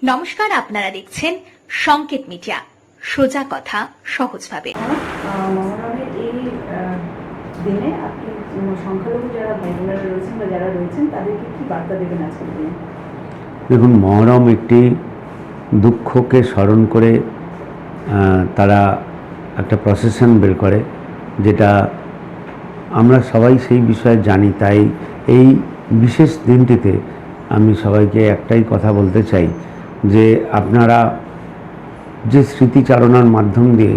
নমস্কার, আপনারা দেখছেন সংকেত মিডিয়া, সোজা কথা সহজভাবে। মহানবমীর এই দিনে আপনি সংখ্যালঘু যারা ভাই বোনেরা রয়েছেন বা যারা রয়েছেন তাদেরকে কি বার্তা দেবেন আজকের দিনে? দেখুন, মহরম একটি দুঃখকে স্মরণ করে তারা একটা প্রসেশন বের করে, যেটা আমরা সবাই সেই বিষয়ে জানি। তাই এই বিশেষ দিনটিতে আমি সবাইকে একটাই কথা বলতে চাই যে আপনারা যে স্মৃতিচারণার মাধ্যম দিয়ে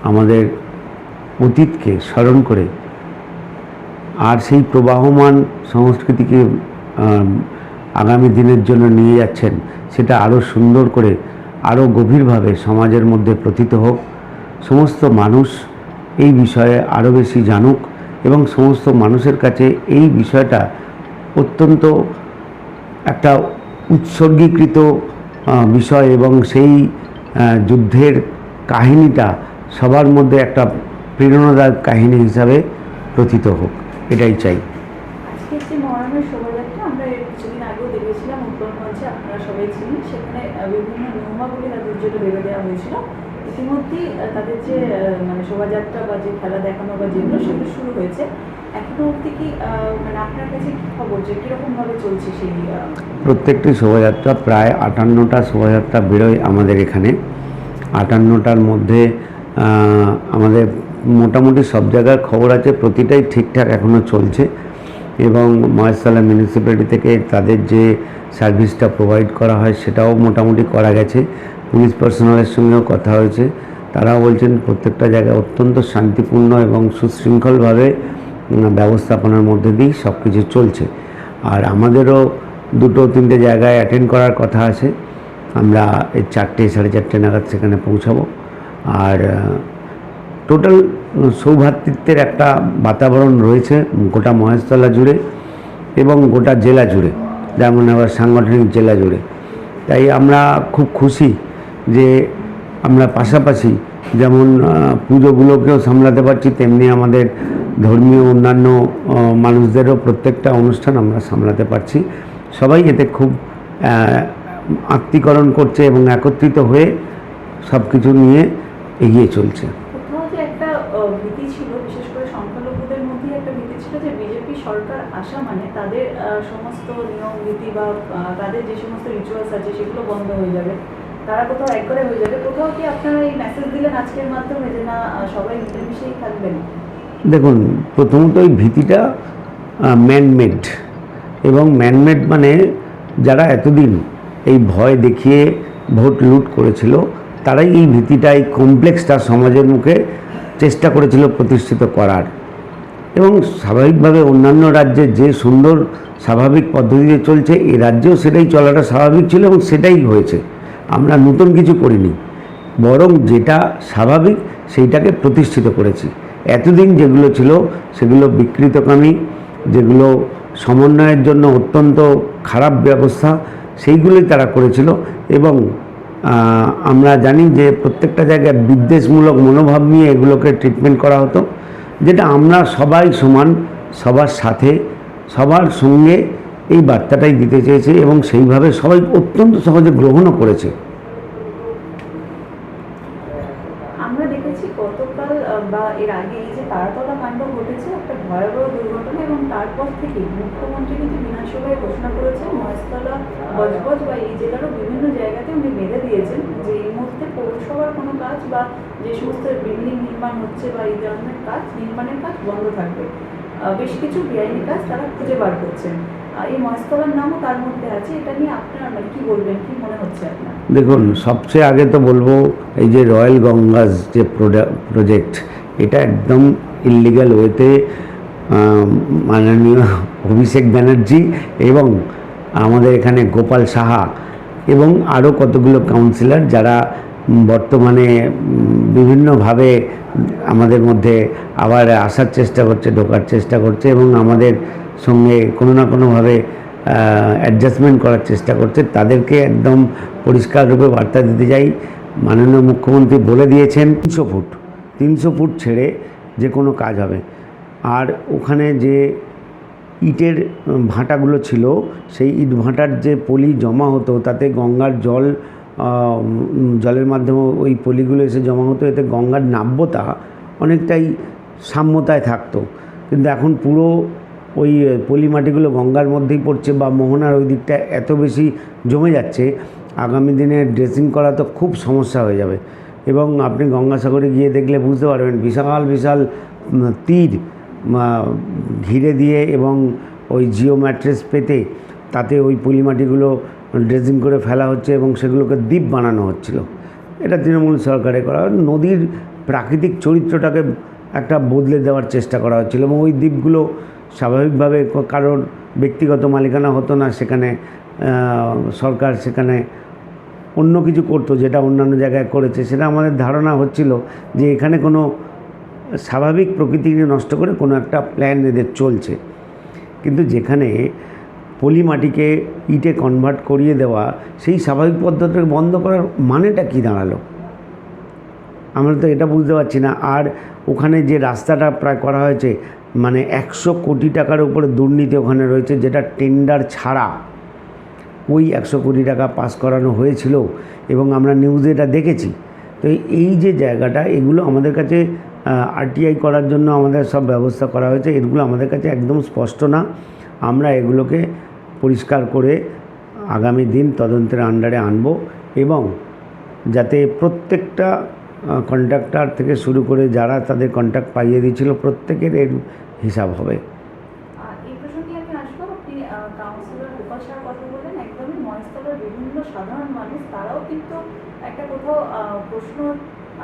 আমাদের অতীতকে স্মরণ করে আর সেই প্রবাহমান সংস্কৃতিকে আগামী দিনের জন্য নিয়ে যাচ্ছেন, সেটা আরও সুন্দর করে আরও গভীরভাবে সমাজের মধ্যে প্রতীত হোক, সমস্ত মানুষ এই বিষয়ে আরও বেশি জানুক এবং সমস্ত মানুষের কাছে এই বিষয়টা অত্যন্ত একটা উৎসর্গীকৃত বিষয় এবং সেই যুদ্ধের কাহিনীটা সবার মধ্যে একটা প্রেরণাদায়ক কাহিনী হিসাবে প্রতীত হোক, এটাই চাই। আজকে যে মহরমের শোভাযাত্রা আমরা এর কিছুদিন আগেও দেখেছিলাম উত্তর মঞ্চে, আপনারা সবাই ছিলেন সেখানে। বিভিন্ন নিয়মাবলী তাদের জন্য বেঁধে দেওয়া হয়েছিল। ইতিমধ্যেই তাদের যে শোভাযাত্রা বা যে খেলা দেখানো বা যেগুলো সেগুলো শুরু হয়েছে। এখনো অবধি কি আপনার কাছে কি খবর যে কীরকমভাবে চলছে সেই? প্রত্যেকটি শোভাযাত্রা প্রায় 58টা শোভাযাত্রা বেরোয় আমাদের এখানে। 58টার মধ্যে আমাদের মোটামুটি সব জায়গার খবর আছে, প্রতিটাই ঠিকঠাক এখনও চলছে এবং মহেশতলা মিউনিসিপ্যালিটি থেকে তাদের যে সার্ভিসটা প্রোভাইড করা হয় সেটাও মোটামুটি করা গেছে। পুলিশ পার্সোনালের সঙ্গেও কথা হয়েছে, তারাও বলছেন প্রত্যেকটা জায়গায় অত্যন্ত শান্তিপূর্ণ এবং সুশৃঙ্খলভাবে ব্যবস্থাপনার মধ্যে দিয়েই সব কিছু চলছে। আর আমাদেরও 2-3টে জায়গায় অ্যাটেন্ড করার কথা আছে। আমরা এই 4টে, 4:30 নাগাদ সেখানে পৌঁছাবো। আর টোটাল সৌভ্রাতৃত্বের একটা বাতাবরণ রয়েছে গোটা মহেশতলা জুড়ে এবং গোটা জেলা জুড়ে, যেমন আবার সাংগঠনিক জেলা জুড়ে। তাই আমরা খুব খুশি যে আমরা পাশাপাশি যেমন পুজোগুলোকেও সামলাতে পারছি, তেমনি আমাদের ধর্মীয় অন্যান্য মানুষদেরও প্রত্যেকটা অনুষ্ঠান আমরা সামলাতে পারছি। সবাই এতে খুব আত্মীকরণ করছে এবং একত্রিত হয়ে সব কিছু নিয়ে এগিয়ে চলছে। কোথাও যে একটা ভীতি ছিল, বিশেষ করে সংখ্যালঘুদের মধ্যেই একটা ভীতি ছিল যে বিজেপি সরকার আসা মানে তাদের সমস্ত নিয়ম নীতি বা তাদের যে সমস্ত রিচুয়ালস আছে সেগুলো বন্ধ হয়ে যাবে, তারা কোথাও একবারে হয়ে যাবে। কোথাও কি আপনারা এই মেসেজ দিলেন আজকের মাধ্যমে যে না, সবাই মিলেমিশেই থাকবেন? দেখুন, প্রথমত এই ভীতিটা ম্যানমেড, এবং ম্যানমেড মানে যারা এতদিন এই ভয় দেখিয়ে ভোট লুট করেছিল তারাই এই ভীতিটা, এই কমপ্লেক্সটা সমাজের মুখে চেষ্টা করেছিল প্রতিষ্ঠিত করার। এবং স্বাভাবিকভাবে অন্যান্য রাজ্যে যে সুন্দর স্বাভাবিক পদ্ধতিতে চলছে, এই রাজ্যেও সেটাই চলাটা স্বাভাবিক ছিল এবং সেটাই হয়েছে। আমরা নতুন কিছু করিনি, বরং যেটা স্বাভাবিক সেইটাকে প্রতিষ্ঠিত করেছি। এতদিন যেগুলো ছিল সেগুলো বিকৃতকামী, যেগুলো সমন্বয়ের জন্য অত্যন্ত খারাপ ব্যবস্থা, সেইগুলোই তারা করেছিল। এবং আমরা জানি যে প্রত্যেকটা জায়গায় বিদ্বেষমূলক মনোভাব নিয়ে এগুলোকে ট্রিটমেন্ট করা হতো, যেটা আমরা সবাই সমান, সবার সাথে সবার সঙ্গে এই বার্তাটাই দিতে চেয়েছে এবং সেইভাবে সবাই অত্যন্ত সহজে গ্রহণও করেছে। আমরা দেখেছি গতকাল বা এর আগে এই যে তারাতলা কাণ্ড ঘটেছে, একটা ভয়াবহ দুর্ঘটনা, এবং তারপর থেকে মুখ্যমন্ত্রী কিন্তু বিধানসভায় ঘোষণা করেছেন মহেশতলা, বজবজ বা এই জেলারও বিভিন্ন জায়গাতে উনি বেঁধে দিয়েছেন যে এই মুহূর্তে পৌরসভার কোনো কাজ বা যে সমস্ত বিল্ডিং নির্মাণ হচ্ছে বা এই ধরনের কাজ, নির্মাণের কাজ বন্ধ থাকবে। বেশ কিছু বেআইনি কাজ তারা খুঁজে বার করছেন, এই মহেশতলার নামও তার মধ্যে আছে। এটা নিয়ে আপনার কি বলবেন, কি মনে হচ্ছে আপনার? দেখুন, সবচেয়ে আগে তো বলবো এই যে রয়্যাল গঙ্গাস যে প্রজেক্ট, এটা একদম ইললিগ্যাল ওয়েতে মাননীয় অভিষেক ব্যানার্জি এবং আমাদের এখানে গোপাল সাহা এবং আরও কতগুলো কাউন্সিলর যারা বর্তমানে বিভিন্নভাবে আমাদের মধ্যে আবার আসার চেষ্টা করছে, ঢোকার চেষ্টা করছে এবং আমাদের সঙ্গে কোনো না কোনোভাবে অ্যাডজাস্টমেন্ট করার চেষ্টা করছে, তাদেরকে একদম পরিষ্কাররূপে বার্তা দিতে চাই। মাননীয় মুখ্যমন্ত্রী বলে দিয়েছেন 300 ফুট ছেড়ে যে কোনো কাজ হবে। আর ওখানে যে ইটের ভাঁটাগুলো ছিল, সেই ইট ভাঁটার যে পলি জমা হতো তাতে গঙ্গার জলের মাধ্যমে ওই পলিগুলো এসে জমা হতো, এতে গঙ্গার নাব্যতা অনেকটাই সাম্যতায় থাকতো। কিন্তু এখন পুরো ওই পলি মাটিগুলো গঙ্গার মধ্যেই পড়ছে বা মোহনার ওই দিকটা এত বেশি জমে যাচ্ছে, আগামী দিনে ড্রেসিং করা তো খুব সমস্যা হয়ে যাবে। এবং আপনি গঙ্গাসাগরে গিয়ে দেখলে বুঝতে পারবেন বিশাল বিশাল তীর ঘিরে দিয়ে এবং ওই জিও ম্যাট্রেস পেতে তাতে ওই পলিমাটিগুলো ড্রেজিং করে ফেলা হচ্ছে এবং সেগুলোকে দ্বীপ বানানো হচ্ছিল। এটা তৃণমূল সরকারে করা, নদীর প্রাকৃতিক চরিত্রটাকে একটা বদলে দেওয়ার চেষ্টা করা হচ্ছিল এবং ওই দ্বীপগুলো স্বাভাবিকভাবে কারোর ব্যক্তিগত মালিকানা হতো না, সেখানে সরকার সেখানে অন্য কিছু করতো যেটা অন্যান্য জায়গায় করেছে। সেটা আমাদের ধারণা হচ্ছিল যে এখানে কোনো স্বাভাবিক প্রকৃতিকে নষ্ট করে কোনো একটা প্ল্যান এদের চলছে। কিন্তু যেখানে পলি মাটিকে ইটে কনভার্ট করিয়ে দেওয়া, সেই স্বাভাবিক পদ্ধতিকে বন্ধ করার মানেটা কী দাঁড়ালো আমরা তো এটা বুঝতে পারছি না। আর ওখানে যে রাস্তাটা প্রায় করা হয়েছে, মানে 100 কোটি টাকার উপরে দুর্নীতি ওখানে রয়েছে, যেটা টেন্ডার ছাড়া ওই 100 কোটি টাকা পাস করানো হয়েছিল এবং আমরা নিউজে এটা দেখেছি। তো এই যে জায়গাটা, এগুলো আমাদের কাছে আরটিআই করার জন্য আমাদের সব ব্যবস্থা করা হয়েছে, এগুলো আমাদের কাছে একদম স্পষ্ট না। আমরা এগুলোকে পরিষ্কার করে আগামী দিন তদন্তের আন্ডারে আনব এবং যাতে প্রত্যেকটা কন্ট্রাক্টর থেকে শুরু করে যারা তাদের কন্ট্রাক্ট পাইয়ে দিয়েছিল প্রত্যেকের এর হিসাব হবে। এই প্রসঙ্গে আমি আসবো, আপনি কাউন্সিলর উপাসার কথা বললেন, একদমই মহেশতলার বিভিন্ন সাধারণ মানুষ তারাও কিন্তু একটা কোথাও প্রশ্ন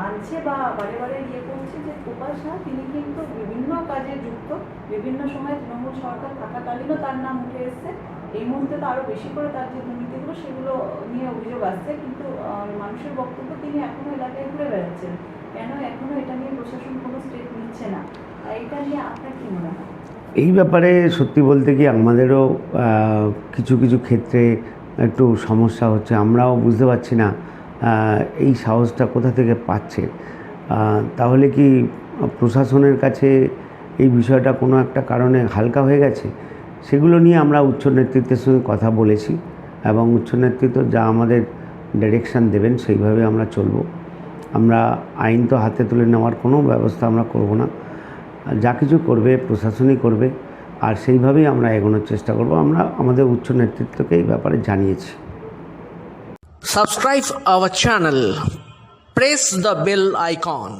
আনছে বা বারে বারে করছে যে উপাসা তিনি কিন্তু বিভিন্ন কাজে যুক্ত, বিভিন্ন সময় তৃণমূল সরকার থাকাকালীনও তার নাম উঠে এসছে। এই মুহূর্তে তো আরও বেশি করে তার যে দুর্নীতিগুলো সেগুলো নিয়ে অভিযোগ আসছে, কিন্তু মানুষের বক্তব্য তিনি এখনও এলাকায় ঘুরে বেড়াচ্ছেন। কেন এখনও এটা নিয়ে প্রশাসন কোনো স্টেপ নিচ্ছে না? এটা নিয়ে আপনার কী মনে হয়? এই ব্যাপারে সত্যি বলতে কি আমাদেরও কিছু কিছু ক্ষেত্রে একটু সমস্যা হচ্ছে। আমরাও বুঝতে পারছি না এই সাহসটা কোথা থেকে পাচ্ছে। তাহলে কি প্রশাসনের কাছে এই বিষয়টা কোনো একটা কারণে হালকা হয়ে গেছে? সেগুলো নিয়ে আমরা উচ্চ নেতৃত্বের সঙ্গে কথা বলেছি এবং উচ্চ নেতৃত্ব যা আমাদের ডাইরেকশান দেবেন সেইভাবে আমরা চলব। আমরা আইন তো হাতে তুলে নেওয়ার কোনো ব্যবস্থা আমরা করব না, যা কিছু করবে প্রশাসনই করবে, আর সেইভাবেই আমরা এগোনোর চেষ্টা করব। আমরা আমাদের উচ্চ নেতৃত্বকে এই ব্যাপারে জানিয়েছি। Subscribe our channel. Press the bell icon.